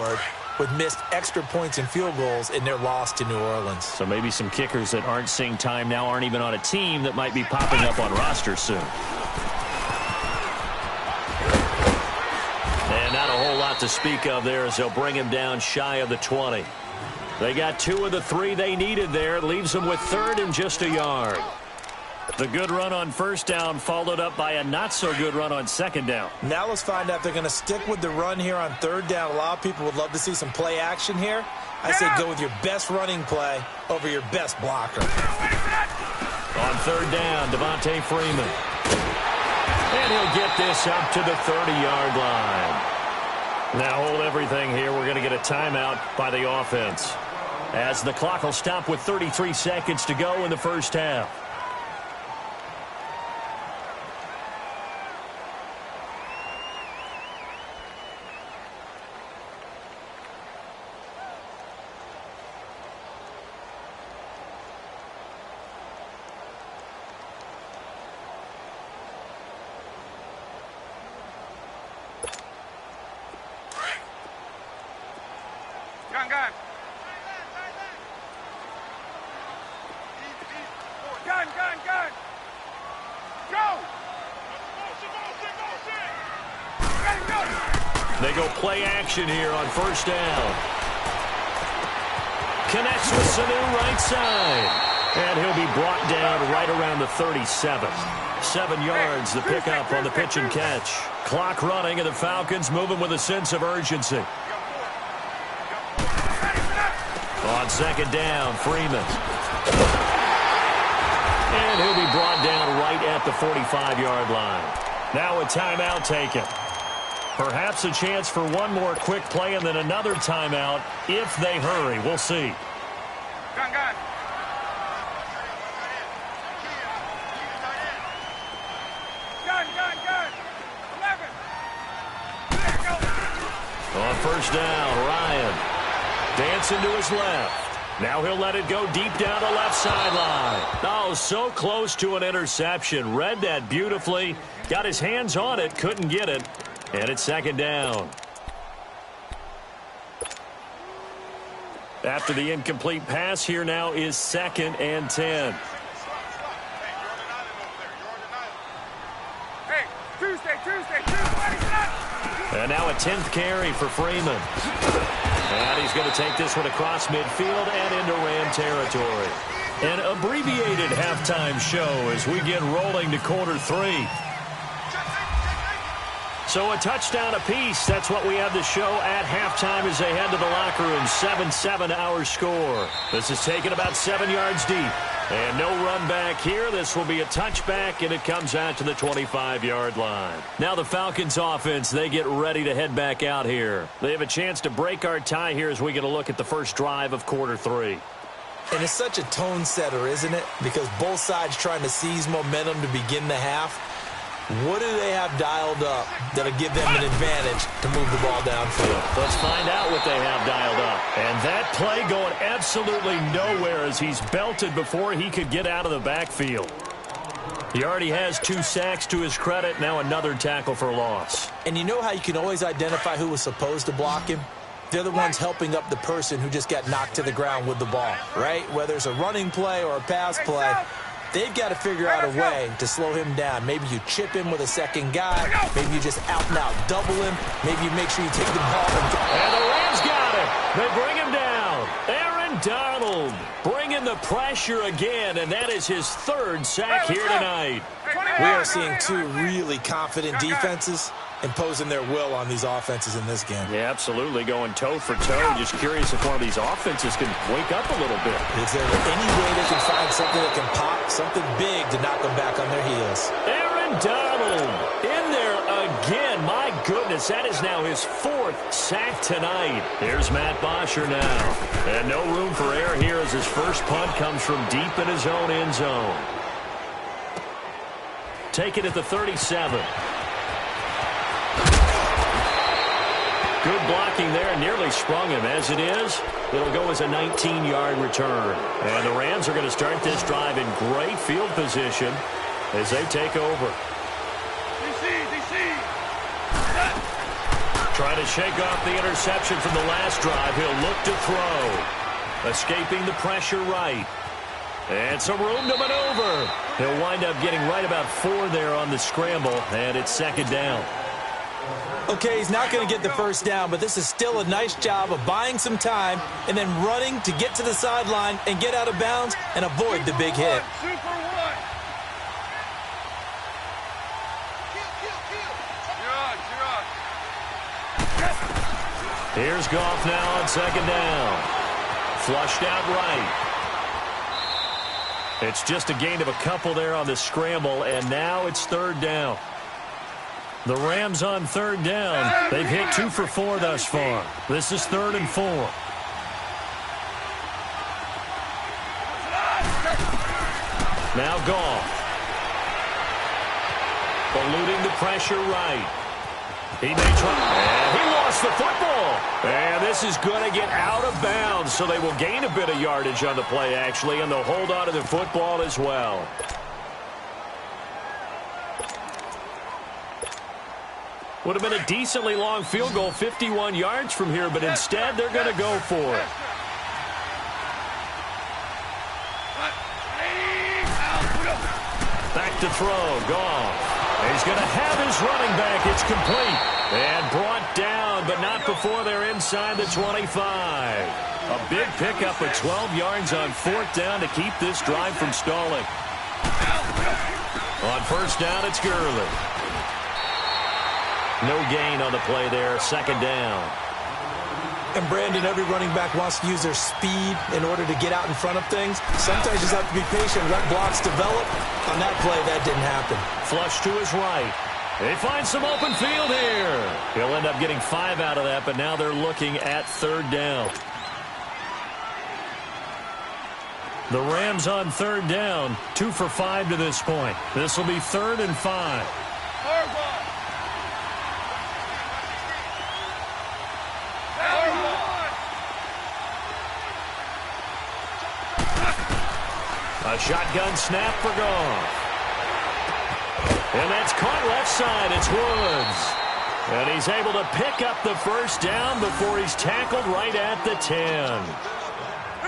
board with missed extra points and field goals in their loss to New Orleans. So maybe some kickers that aren't seeing time now aren't even on a team that might be popping up on rosters soon. And not a whole lot to speak of there as they'll bring him down shy of the 20. They got 2 of the 3 they needed there. Leaves them with 3rd and just a yard. The good run on 1st down followed up by a not-so-good run on 2nd down. Now let's find out if they're going to stick with the run here on 3rd down. A lot of people would love to see some play action here. I say go with your best running play over your best blocker. On 3rd down, Devontae Freeman. And he'll get this up to the 30-yard line. Now hold everything here. We're going to get a timeout by the offense, as the clock will stop with 33 seconds to go in the first half. They go play action here on 1st down. Connects with Sanu right side. And he'll be brought down right around the 37. 7 yards the pickup on the pitch and catch. Clock running, and the Falcons moving with a sense of urgency. On 2nd down, Freeman. And he'll be brought down right at the 45-yard line. Now a timeout taken. Perhaps a chance for one more quick play and then another timeout if they hurry. We'll see. Gun. Gun. 11. On 1st down, Ryan dancing to his left. Now he'll let it go deep down the left sideline. Oh, so close to an interception. Read that beautifully. Got his hands on it, couldn't get it. And it's 2nd down. After the incomplete pass, here now is 2nd and 10. Hey, Tuesday. And now a 10th carry for Freeman. And he's going to take this one across midfield and into Ram territory. An abbreviated halftime show as we get rolling to quarter 3. So a touchdown apiece. That's what we have to show at halftime as they head to the locker room. 7-7 our score. This is taken about 7 yards deep. And no run back here. This will be a touchback, and it comes out to the 25-yard line. Now the Falcons offense, they get ready to head back out here. They have a chance to break our tie here as we get a look at the first drive of quarter 3. And it's such a tone setter, isn't it? Because both sides trying to seize momentum to begin the half. What do they have dialed up that'll give them an advantage to move the ball downfield? Let's find out what they have dialed up. And that play going absolutely nowhere as he's belted before he could get out of the backfield. He already has 2 sacks to his credit. Now another tackle for loss. And you know how you can always identify who was supposed to block him? They're the ones helping up the person who just got knocked to the ground with the ball, right? Whether it's a running play or a pass play, they've got to figure out a way to slow him down. Maybe you chip him with a second guy. Maybe you just out-and-out double him. Maybe you make sure you take the ball. And the Rams got it. They bring him down. Aaron Donald bringing the pressure again, and that is his 3rd sack here tonight. We are seeing 2 really confident defenses imposing their will on these offenses in this game. Yeah, absolutely, going toe for toe. Just curious if one of these offenses can wake up a little bit. Is there any way they can find something that can pop, something big to knock them back on their heels? Aaron Donald in there again. My goodness, that is now his 4th sack tonight. Here's Matt Bosher now. And no room for error here as his first punt comes from deep in his own end zone. Take it at the 37. Good blocking there, nearly sprung him. As it is, it'll go as a 19-yard return. And the Rams are going to start this drive in great field position as they take over. Trying to shake off the interception from the last drive. He'll look to throw. Escaping the pressure right. And some room to maneuver. He'll wind up getting right about 4 there on the scramble, and it's second down. Okay, he's not going to get the first down, but this is still a nice job of buying some time and then running to get to the sideline and get out of bounds and avoid the big hit. Here's Goff now on second down. Flushed out right. It's just a gain of a couple there on the scramble, and now it's third down. The Rams on third down. They've hit 2 for 4 thus far. This is 3rd and 4. Now Goff. Eluding the pressure right. He may try. And he lost the football. And this is going to get out of bounds, so they will gain a bit of yardage on the play, actually, and they'll hold on to the football as well. Would have been a decently long field goal, 51 yards from here, but instead they're going to go for it. Back to throw, Goff. He's going to have his running back. It's complete. And brought down, but not before they're inside the 25. A big pickup of 12 yards on 4th down to keep this drive from stalling. On 1st down, it's Gurley. No gain on the play there, 2nd down. And Brandon, every running back wants to use their speed in order to get out in front of things. Sometimes you just have to be patient, let blocks develop. On that play, that didn't happen. Flush to his right. They find some open field here. He'll end up getting 5 out of that, but now they're looking at 3rd down. The Rams on 3rd down, 2 for 5 to this point. This will be 3rd and 5. A shotgun snap for Goff. And that's caught left side. It's Woods. And he's able to pick up the 1st down before he's tackled right at the 10.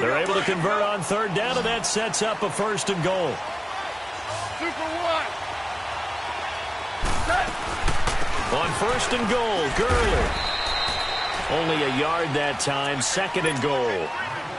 They're able to convert on 3rd down, and that sets up a 1st and goal. 2 for 1. On 1st and goal, Gurley. Only a yard that time, 2nd and goal.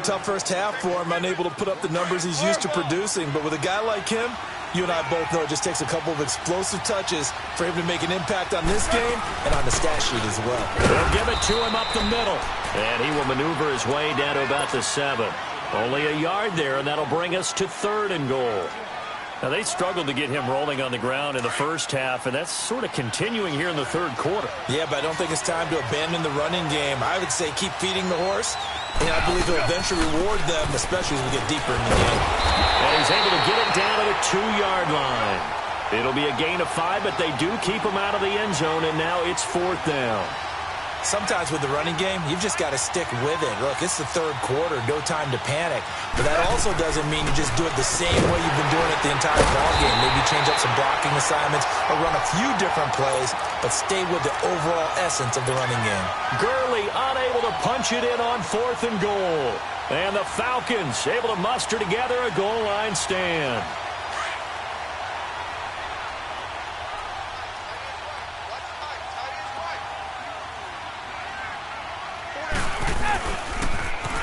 Tough first half for him, unable to put up the numbers he's used to producing. But with a guy like him, you and I both know it just takes a couple of explosive touches for him to make an impact on this game and on the stat sheet as well. They'll give it to him up the middle. And he will maneuver his way down to about the 7. Only a yard there, and that'll bring us to 3rd and goal. Now, they struggled to get him rolling on the ground in the first half, and that's sort of continuing here in the 3rd quarter. Yeah, but I don't think it's time to abandon the running game. I would say keep feeding the horse, and I believe he'll eventually reward them, especially as we get deeper in the game. And he's able to get it down to the 2-yard line. It'll be a gain of 5, but they do keep him out of the end zone, and now it's 4th down. Sometimes with the running game, you've just got to stick with it. Look, it's the 3rd quarter, no time to panic. But that also doesn't mean you just do it the same way you've been doing it the entire ballgame. Maybe change up some blocking assignments or run a few different plays, but stay with the overall essence of the running game. Gurley unable to punch it in on 4th and goal. And the Falcons able to muster together a goal line stand.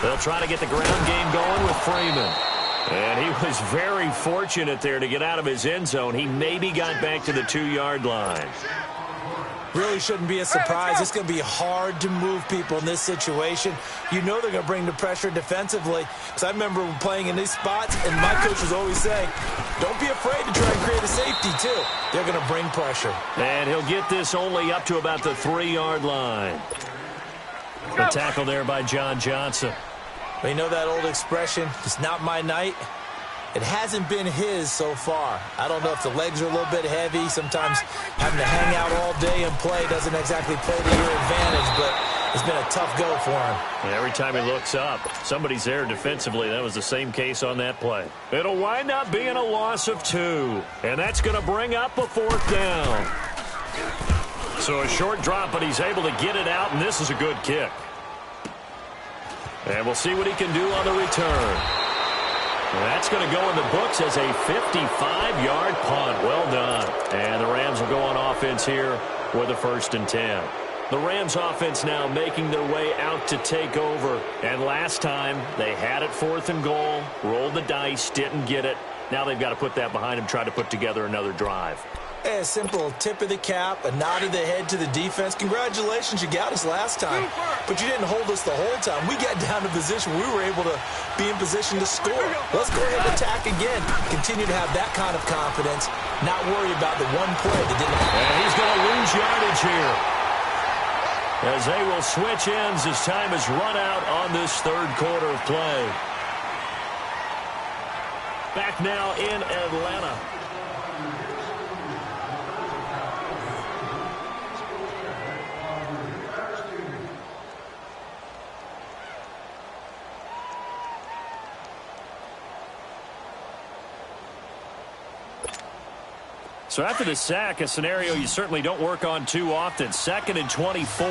They'll try to get the ground game going with Freeman. And he was very fortunate there to get out of his end zone. He maybe got back to the 2-yard line. Really shouldn't be a surprise. It's going to be hard to move people in this situation. You know they're going to bring the pressure defensively. Because I remember playing in these spots, and my coaches always say, don't be afraid to try and create a safety, too. They're going to bring pressure. And he'll get this only up to about the 3-yard line. The tackle there by John Johnson. But you know that old expression, it's not my night? It hasn't been his so far. I don't know if the legs are a little bit heavy. Sometimes having to hang out all day and play doesn't exactly play to your advantage, but it's been a tough go for him. And every time he looks up, somebody's there defensively. That was the same case on that play. It'll wind up being a loss of 2, and that's going to bring up a 4th down. So a short drop, but he's able to get it out, and this is a good kick. And we'll see what he can do on the return. That's going to go in the books as a 55-yard punt. Well done. And the Rams will go on offense here with a 1st and 10. The Rams offense now making their way out to take over. And last time, they had it 4th and goal, rolled the dice, didn't get it. Now they've got to put that behind them, try to put together another drive. A simple tip of the cap, a nod of the head to the defense. Congratulations, you got us last time. But you didn't hold us the whole time. We got down to position where we were able to be in position to score. Let's go ahead and attack again. Continue to have that kind of confidence. Not worry about the one play that didn't happen. And he's going to lose yardage here, as they will switch ends as time is run out on this 3rd quarter of play. Back now in Atlanta. So after the sack, a scenario you certainly don't work on too often. 2nd and 24.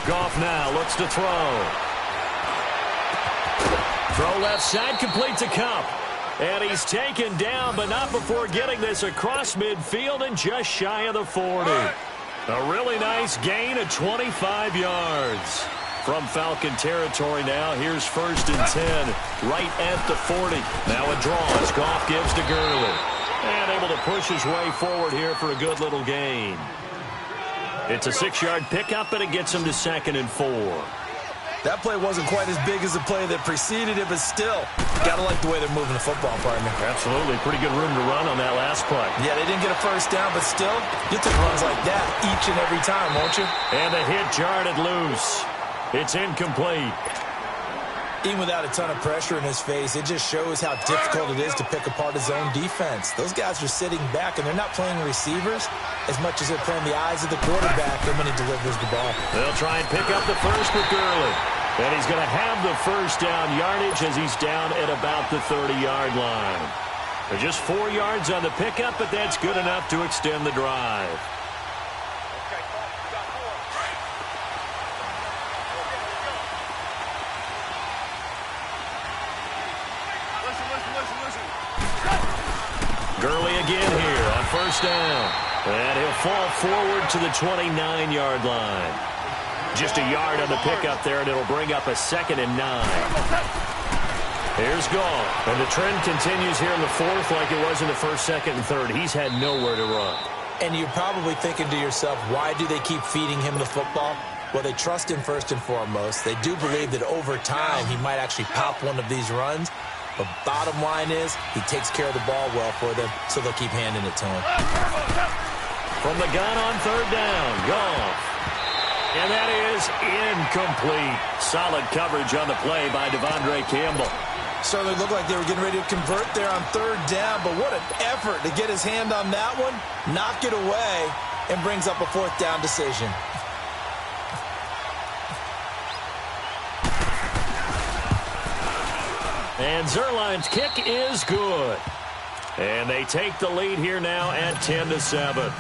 Goff now looks to throw. Throw left side, complete to Cup. And he's taken down, but not before getting this across midfield and just shy of the 40. A really nice gain of 25 yards. From Falcon territory now, here's 1st and 10, right at the 40. Now a draw as Goff gives to Gurley. And able to push his way forward here for a good little gain. It's a 6-yard pickup, and it gets him to 2nd and 4. That play wasn't quite as big as the play that preceded it, but still, got to like the way they're moving the football, partner. Absolutely. Pretty good room to run on that last play. Yeah, they didn't get a 1st down, but still, you take runs like that each and every time, won't you? And the hit jarred loose. It's incomplete. Even without a ton of pressure in his face, it just shows how difficult it is to pick apart his own defense. Those guys are sitting back, and they're not playing receivers as much as they're playing the eyes of the quarterback when he delivers the ball. They'll try and pick up the 1st with Gurley. And he's going to have the 1st down yardage as he's down at about the 30-yard line. They're just 4 yards on the pickup, but that's good enough to extend the drive. Gurley again here on 1st down. And he'll fall forward to the 29-yard line. Just a yard on the pickup there, and it'll bring up a 2nd and 9. Here's Goff. And the trend continues here in the 4th like it was in the 1st, 2nd, and 3rd. He's had nowhere to run. And you're probably thinking to yourself, why do they keep feeding him the football? Well, they trust him first and foremost. They do believe that over time he might actually pop one of these runs. But bottom line is, he takes care of the ball well for them, so they'll keep handing it to him. From the gun on 3rd down, Goff. And that is incomplete. Solid coverage on the play by Devondre Campbell. Certainly looked like they were getting ready to convert there on 3rd down, but what an effort to get his hand on that one, knock it away, and brings up a 4th down decision. And Zerline's kick is good. And they take the lead here now at 10-7.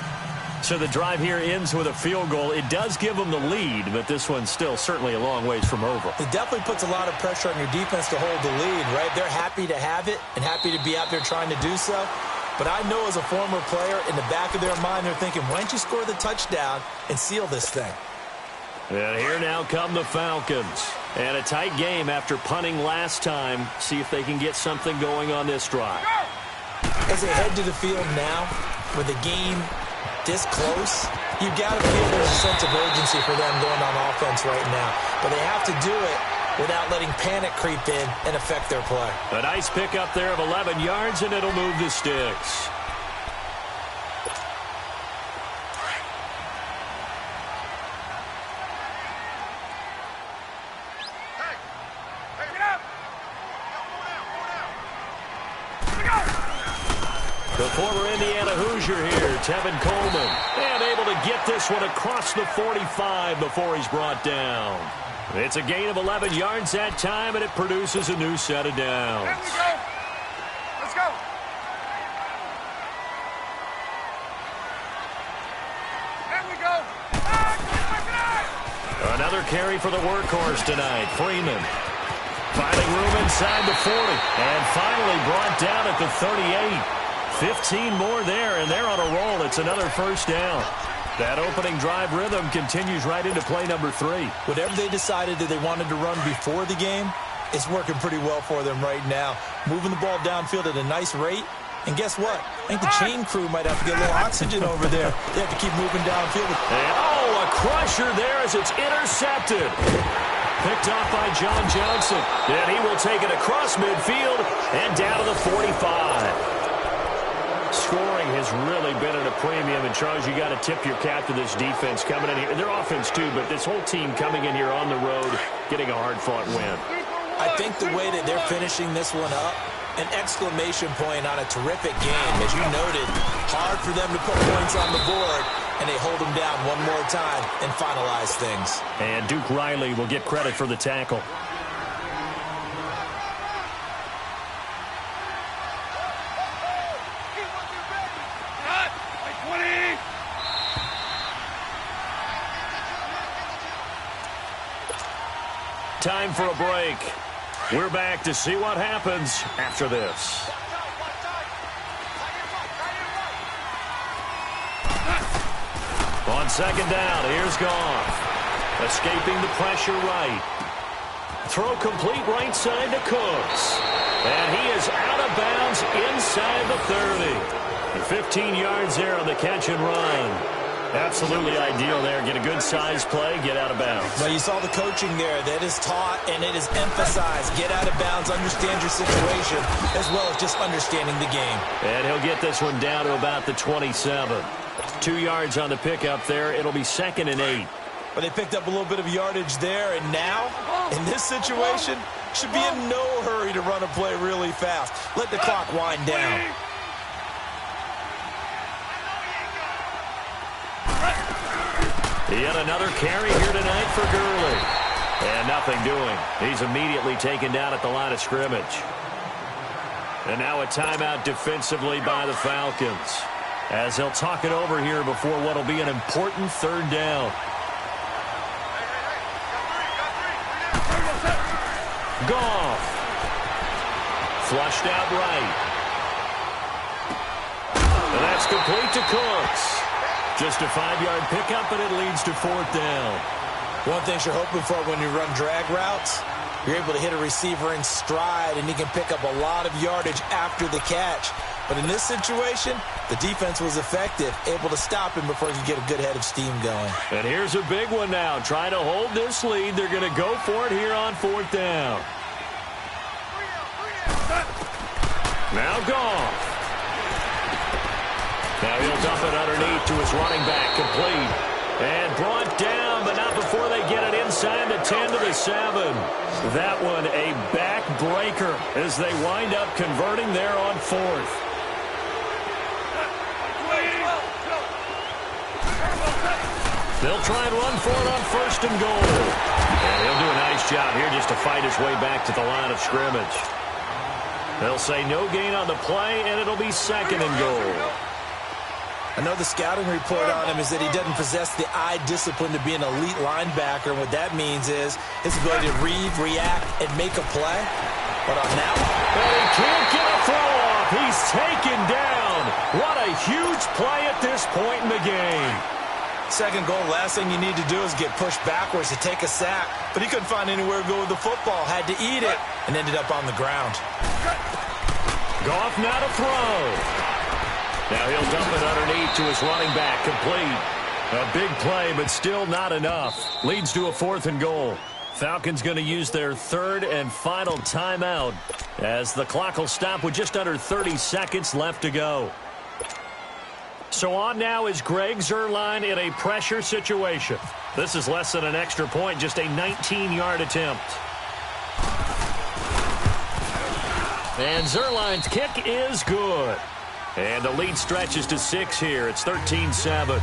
So the drive here ends with a field goal. It does give them the lead, but this one's still certainly a long ways from over. It definitely puts a lot of pressure on your defense to hold the lead, right? They're happy to have it and happy to be out there trying to do so. But I know as a former player, in the back of their mind, they're thinking, why don't you score the touchdown and seal this thing? And here now come the Falcons. And a tight game after punting last time. See if they can get something going on this drive. As they head to the field now, with the game this close, you've got to feel there's a sense of urgency for them going on offense right now. But they have to do it without letting panic creep in and affect their play. A nice pickup there of 11 yards, and it'll move the sticks. The former Indiana Hoosier here, Tevin Coleman, and able to get this one across the 45 before he's brought down. It's a gain of 11 yards that time, and it produces a new set of downs. Let's go. carry for the workhorse tonight, Freeman. Finding room inside the 40. And finally brought down at the 38. 15 more there, and they're on a roll. It's another first down. That opening drive rhythm continues right into play number 3. Whatever they decided that they wanted to run before the game, it's working pretty well for them right now. Moving the ball downfield at a nice rate. And guess what? I think the chain crew might have to get a little oxygen over there. They have to keep moving downfield. And, a crusher there as it's intercepted. Picked off by John Johnson. And he will take it across midfield and down to the 45. Scoring has really been at a premium, and Charles, you got to tip your cap to this defense coming in here. Their offense, too, but this whole team coming in here on the road, getting a hard-fought win. I think the way that they're finishing this one up, an exclamation point on a terrific game. As you noted, hard for them to put points on the board, and they hold them down one more time and finalize things. And Duke Riley will get credit for the tackle. Time for a break. We're back to see what happens after this. On second down, here's Goff. Escaping the pressure right. Throw complete right side to Cooks. And he is out of bounds inside the 30. 15 yards there on the catch and run. Absolutely ideal there. Get a good size play, get out of bounds. Well, you saw the coaching there. That is taught and it is emphasized. Get out of bounds, understand your situation, as well as just understanding the game. And he'll get this one down to about the 27. 2 yards on the pickup there. It'll be 2nd and 8. But they picked up a little bit of yardage there, and now, in this situation, should be in no hurry to run a play really fast. Let the clock wind down. Yet another carry here tonight for Gurley. And nothing doing. He's immediately taken down at the line of scrimmage. And now a timeout defensively by the Falcons, as they'll talk it over here before what will be an important third down. Goff. Flushed out right. And that's complete to Cooks. Just a 5-yard pickup, and it leads to 4th down. One thing you're hoping for when you run drag routes, you're able to hit a receiver in stride, and he can pick up a lot of yardage after the catch. But in this situation, the defense was effective, able to stop him before he could get a good head of steam going. And here's a big one now. Trying to hold this lead. They're going to go for it here on 4th down. Now Goff. Now he'll dump it underneath to his running back, complete. And brought down, but not before they get it inside the 10 to the 7. That one a backbreaker as they wind up converting there on 4th. They'll try and run for it on 1st and goal. And he'll do a nice job here just to fight his way back to the line of scrimmage. They'll say no gain on the play, and it'll be 2nd and goal. I know the scouting report on him is that he doesn't possess the eye discipline to be an elite linebacker. And what that means is his ability to read, react, and make a play. But on that one, and he can't get a throw off. He's taken down. What a huge play at this point in the game. 2nd goal, last thing you need to do is get pushed backwards to take a sack. But he couldn't find anywhere to go with the football, had to eat it, and ended up on the ground. Goff now to throw. Now he'll dump it underneath to his running back, complete. A big play, but still not enough. Leads to a 4th and goal. Falcons going to use their 3rd and final timeout, as the clock will stop with just under 30 seconds left to go. So on now is Greg Zuerlein in a pressure situation. This is less than an extra point, just a 19-yard attempt. And Zuerlein's kick is good. And the lead stretches to 6 here. It's 13-7.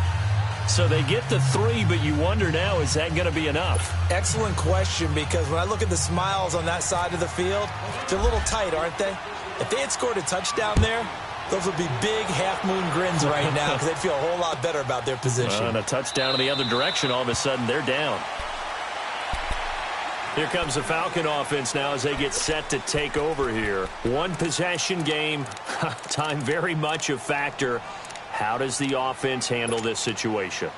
So they get the 3, but you wonder now, is that going to be enough? Excellent question, because when I look at the smiles on that side of the field, they're a little tight, aren't they? If they had scored a touchdown there, those would be big half-moon grins right now, because they'd feel a whole lot better about their position. And a touchdown in the other direction, all of a sudden they're down. Here comes the Falcon offense now as they get set to take over here. One possession game, time very much a factor. How does the offense handle this situation?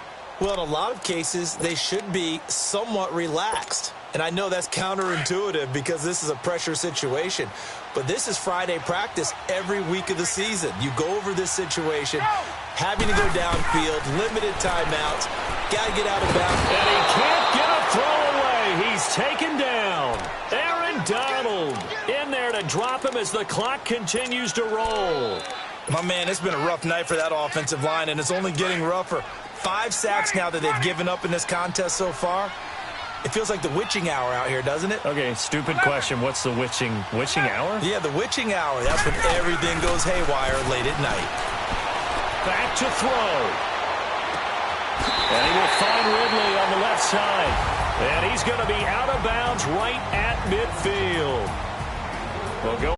Well, in a lot of cases, they should be somewhat relaxed. And I know that's counterintuitive because this is a pressure situation. But this is Friday practice every week of the season. You go over this situation, having to go downfield, limited timeouts, got to get out of bounds. And he can't get a throw away. He's taken down. Aaron Donald in there to drop him as the clock continues to roll. My man, it's been a rough night for that offensive line, and it's only getting rougher. 5 sacks now that they've given up in this contest so far. It feels like the witching hour out here, doesn't it? Okay, stupid question. What's the witching hour? Yeah, the witching hour. That's when everything goes haywire late at night. Back to throw. And he will find Ridley on the left side. And he's going to be out of bounds right at midfield. We'll go.